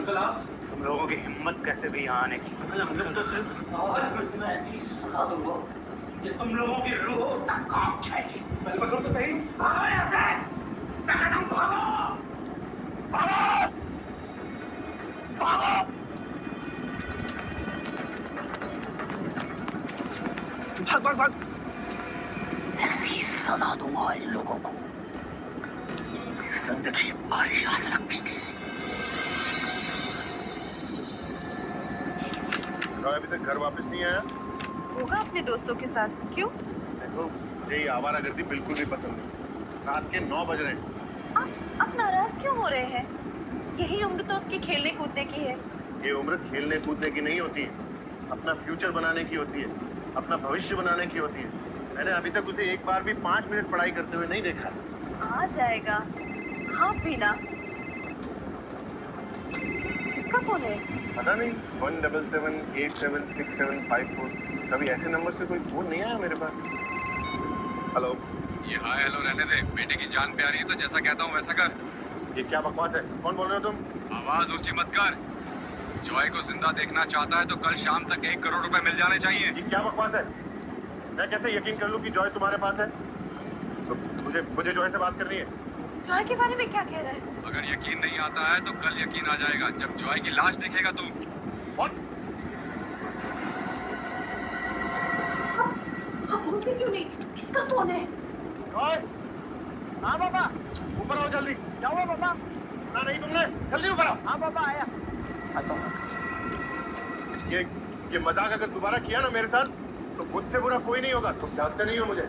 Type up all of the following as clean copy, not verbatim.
Uncle आप तुम लोगों की हिम्मत कैसे भी यहाँ आने की? अंकल तो सिर्फ आज मैं तुम्हें ऐसी सजा दूंगा कि तुम लोगों की रूह तक कांप जाएगी। पहले पकड़ो तो सही। भागो यहाँ से। मैं कहता हूँ भागो। भागो। भागो। भाग भाग भाग। ऐसी सजा दूंगा इन लोगों को, जिंदगी भर याद रखेंगे। अभी तक घर वापस नहीं आया? होगा अपने दोस्तों के साथ। क्यों? देखो, मुझे ये आवारागर्दी बिल्कुल भी पसंद नहीं। रात के 9 बज रहे हैं। आप नाराज क्यों हो रहे हैं? यही उम्र तो उसकी खेलने कूदने की है। ये उम्र खेलने कूदने की नहीं होती है, अपना फ्यूचर बनाने की होती है, अपना भविष्य बनाने की होती है। मैंने अभी तक उसे एक बार भी 5 मिनट पढ़ाई करते हुए नहीं देखा। आ जाएगा। हाँ बीना, किसका फोन है? पता नहीं, 17787675 कभी ऐसे नंबर से कोई फोन नहीं आया मेरे पास। हेलो। ये हाय हेलो रहने दे, बेटे की जान प्यारी है तो जैसा कहता हूँ वैसा कर। ये क्या बकवास है? कौन बोल रहे हो तुम? आवाज ऊंची मत कर। जॉय को जिंदा देखना चाहता है तो कल शाम तक 1 करोड़ रुपए मिल जाने चाहिए। ये क्या बकवास है? मैं कैसे यकीन कर लूं कि जॉय तुम्हारे पास है? तो मुझे जॉय से बात करनी है। जॉय के बारे में क्या कह रहा है? अगर यकीन नहीं आता है तो कल यकीन आ जाएगा जब जॉय की लाश देखेगा तू। What? आप बोलते क्यों नहीं? किसका फोन है? जॉय! हाँ पापा, ऊपर आओ जल्दी। क्या हुआ पापा? ना नहीं तुमने, जल्दी ऊपर आओ। हाँ पापा आया। ये मजाक अगर दोबारा किया ना मेरे साथ तो मुझसे बुरा कोई नहीं होगा। तुम जानते नहीं हो मुझे।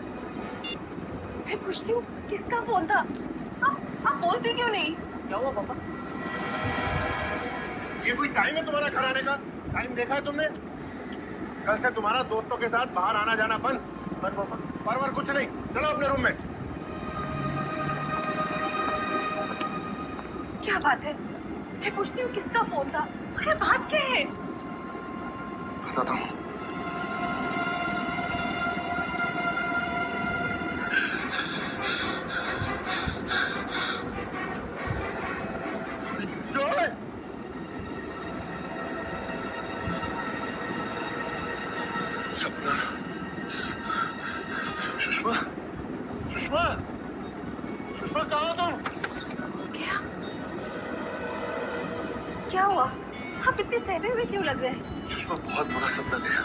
मैं पूछती हूँ किसका फोन था? आप बोलते क्यों नहीं? क्या हुआ पापा? ये कोई टाइम है तुम्हारा घर आने का? टाइम देखा है तुमने? कल से तुम्हारा दोस्तों के साथ बाहर आना जाना बंद। पर पापा, पर कुछ नहीं, चलो अपने रूम में। क्या बात है? मैं पूछती हूँ किसका फोन था? अरे बात क्या है? बताता हूँ। जॉय! सपना। सुषमा? सुषमा? सुषमा कहाँ हो तुम? क्या? क्या हुआ? आप इतने सहमे हुए क्यों लग रहे हैं? सुषमा, बहुत बुरा सपना देखा।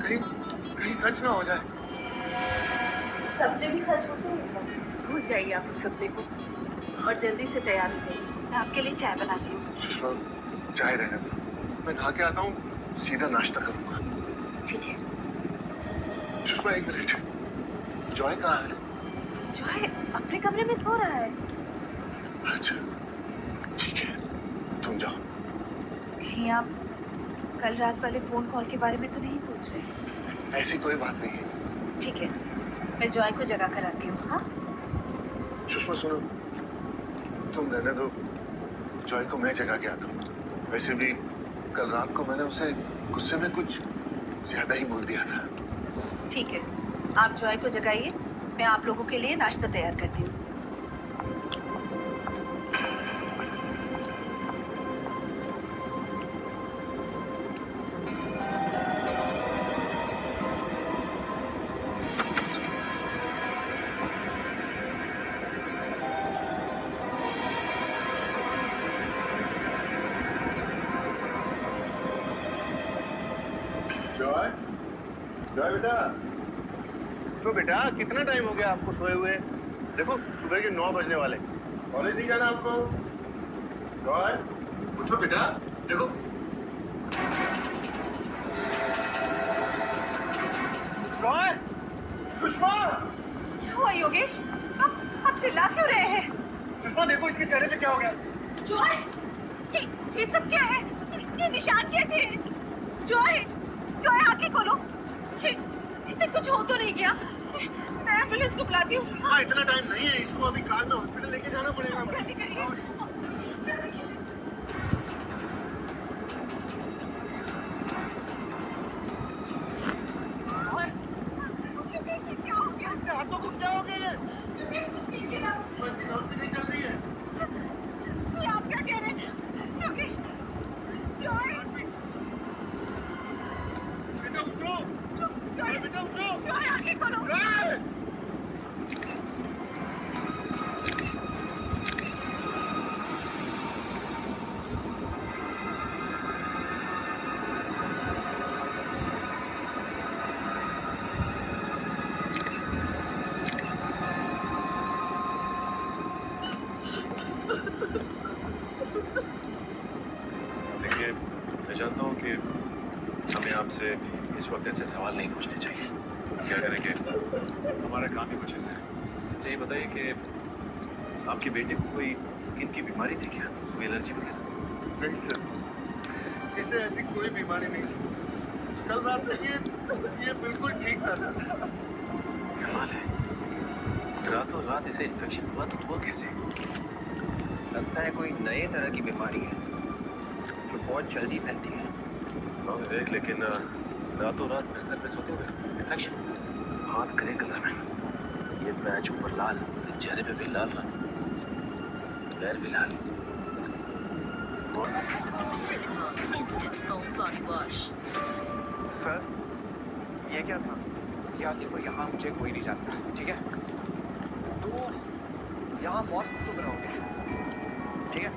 कहीं सच ना हो जाए। सपने भी सच होते हैं। भूल जाइए आप उस सपने को और जल्दी से तैयार हो जाइए। मैं आपके लिए चाय बनाती हूँ। सुषमा, चाय रहने दो। मैं नहा के आता हूँ, सीधा नाश्ता करूँगा। ठीक है। सुषमा, 1 मिनट। जॉय कहाँ है? जॉय अपने कमरे में सो रहा है। अच्छा, ठीक है, तुम जाओ। कहीं आप कल रात वाले फोन कॉल के बारे में तो नहीं सोच रहे? ऐसी कोई बात नहीं है। ठीक है, मैं जॉय को जगा कर आती हूँ। हाँ सुषमा सुनो, तुम रहने दो, जॉय को मैं जगा के आता हूँ। वैसे भी कल रात को मैंने उसे गुस्से में कुछ ज्यादा ही बोल दिया था। ठीक है, आप जॉय को जगाइए, मैं आप लोगों के लिए नाश्ता तैयार करती हूँ। जॉय, जॉय बेटा, तो बेटा कितना टाइम हो गया आपको सोए हुए? देखो सुबह के 9 बजने वाले। कॉलेज नहीं जाना आपको? जॉय, उठो बेटा, देखो। जॉय, सुषमा! क्या हुआ योगेश? आप चिल्ला क्यों रहे हैं? सुषमा देखो इसके चेहरे पे क्या हो गया। जॉय, ये सब क्या है? ये निशान कैसे है? जॉय, जॉय आंखें खोलो। इसे कुछ हो तो नहीं गया? मैं एम्बुलेंस को बुलाती हूँ। हाँ, इतना टाइम नहीं है, इसको अभी कार में हॉस्पिटल लेके जाना पड़ेगा। जल्दी करिए, जल्दी कीजिए। योगेश, ये क्या हो गया? हाथों को क्या हो गया ये? योगेश कुछ कीजिए ना। बस की नौकरी नहीं चल रही है। ये आप क्या कह रहे हैं? योगेश, देखिए, मैं जानता हूँ कि हमें आपसे इस वक्त ऐसे सवाल नहीं पूछने चाहिए। क्या करेंगे, हमारा काम ही कुछ ऐसा है। अच्छा ये बताइए कि आपके बेटे को कोई स्किन की बीमारी थी क्या, कोई एलर्जी वगैरह? नहीं सर, इसे ऐसी कोई बीमारी नहीं थी। कल रात तक ये बिल्कुल ठीक था सर। कमाल है, रातों रात इसे इन्फेक्शन हुआ तो हुआ कैसे? लगता है कोई नए तरह की बीमारी है जो बहुत जल्दी फैलती है। हाँ विवेक, लेकिन रातों रात बिस्तर पे सोते हुए इन्फेक्शन, हाथ ग्रे कलर में, ये पैच ऊपर लाल, चेहरे पे भी लाल रंग, पैर भी लाल। Instant foam body wash. Sir ये क्या था? यार देखो, यहाँ मुझे कोई नहीं जानता, ठीक है? तो यहाँ बॉस तुम रहोगे, ठीक है?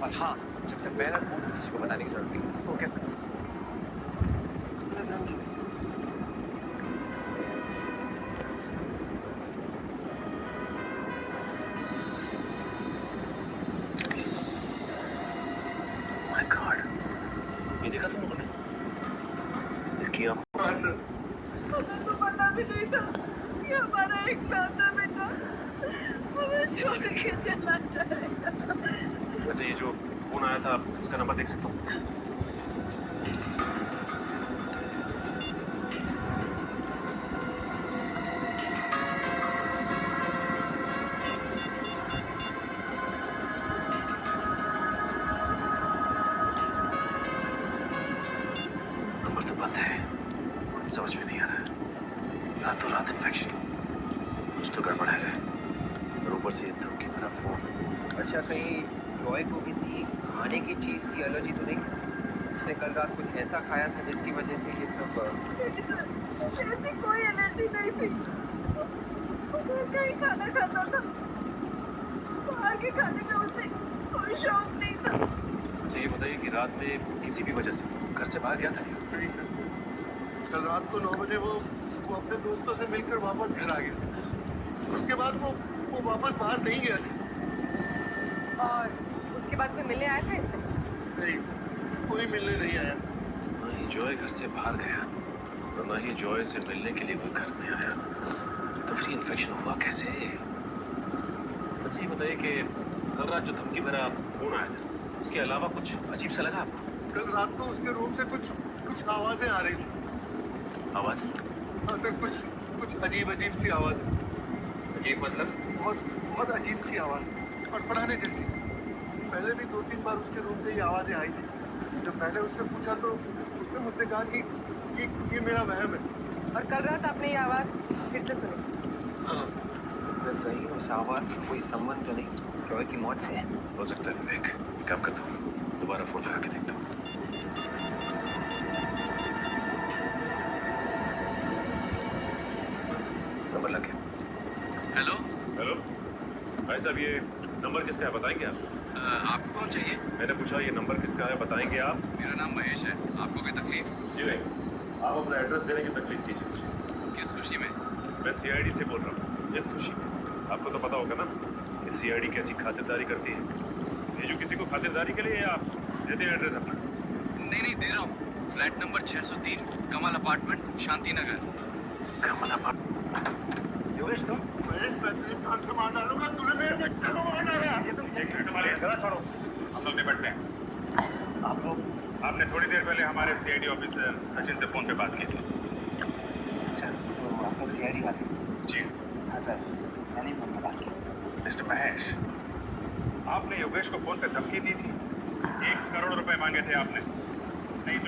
और हाँ, जब तक मैं रहूँ किसी को बताने की जरूरत नहीं। Okay sir. माय गॉड, ये देखा तुम लोगों ने? इसकी आंखों हाँ सर, हमें तो पता भी नहीं था कि हमारा एक लौता बेटा हमें छोड़ के चला जाएगा। अच्छा ये जो फोन आया था, उसका नंबर देख सकता हूँ? नंबर तो बंद है, समझ में नहीं आ रहा है। रातों रात इन्फेक्शन, कुछ तो गड़बड़ है और ऊपर से धमकी भरा फोन। अच्छा, कहीं जॉय को किसी खाने की चीज़ की एलर्जी तो नहीं? उसने कल रात कुछ ऐसा खाया था जिसकी वजह से ये सब ऐसी कोई एलर्जी नहीं थी। वो घर का ही खाना खाता था, बाहर के खाने का उसे कोई शौक नहीं था। अच्छा ये बताइए कि रात में किसी भी वजह से घर से बाहर गया था क्या? नहीं सर, कल रात को 9 बजे वो अपने दोस्तों से मिलकर वापस घर आ गया। उसके बाद वो वापस बाहर नहीं गया सर। और उसके बाद कोई मिलने आया था इससे? नहीं, कोई मिलने नहीं आया। ना ही जॉय घर से बाहर गया और ना ही जॉय से मिलने के लिए कोई घर में आया, तो फिर इन्फेक्शन हुआ कैसे? अच्छा ये बताइए कि कल रात जो धमकी भरा फोन आया था, उसके अलावा कुछ अजीब सा लगा आपको? कल रात को उसके रूम से कुछ आवाजें आ रही थी। आवाज? हाँ सर, कुछ अजीब सी आवाज। अजीब मतलब? बहुत अजीब सी आवाज, फड़फड़ाने जैसी। पहले भी 2-3 बार उसके रूम से ये आवाजें आई थी। जब मैंने उससे पूछा तो उसने मुझसे कहा कि ये मेरा वहम है। और कल रात आपने ये आवाज़ फिर से सुनी? हाँ, तो कहीं उस आवाज़ का कोई संबंध तो नहीं जॉय की मौत से? हो सकता है विवेक, काम करता हूँ, दोबारा फोन लगा के देखता हूँ। नंबर लग गया। हेलो, हेलो भाई साहब, ये नंबर किसका है बताएंगे आप? आपको कौन चाहिए? मैंने पूछा ये नंबर किसका है बताएंगे आप? मेरा नाम महेश है। आपको कोई तकलीफ? जी नहीं, आप अपना एड्रेस देने की तकलीफ कीजिए। किस खुशी में? मैं सीआईडी से बोल रहा हूँ, इस खुशी में। आपको तो पता होगा ना कि सीआईडी कैसी खातिरदारी करती है। ये जो किसी को खातिरदारी के लिए आप देते हैं एड्रेस अपना? नहीं दे रहा हूँ। फ्लैट नंबर 603, कमल अपार्टमेंट, शांति नगर। कमल अपार्टमेंट? योगेश तुम? कान से मार डालूंगा, तूने मेरे बच्चे को मार डाला। एक मिनट वाले जरा छोड़ो, हम लोग निपटते हैं। आप लोग, आपने थोड़ी देर पहले हमारे सीआईडी ऑफिसर सचिन से फोन पे बात की थी। अच्छा, तो आप लोग सीआईडी वाले? जी हाँ सर, मैंने फोन पर बात की। मिस्टर महेश, आपने योगेश को फोन पे धमकी दी थी, 1 करोड़ रुपए मांगे थे आपने।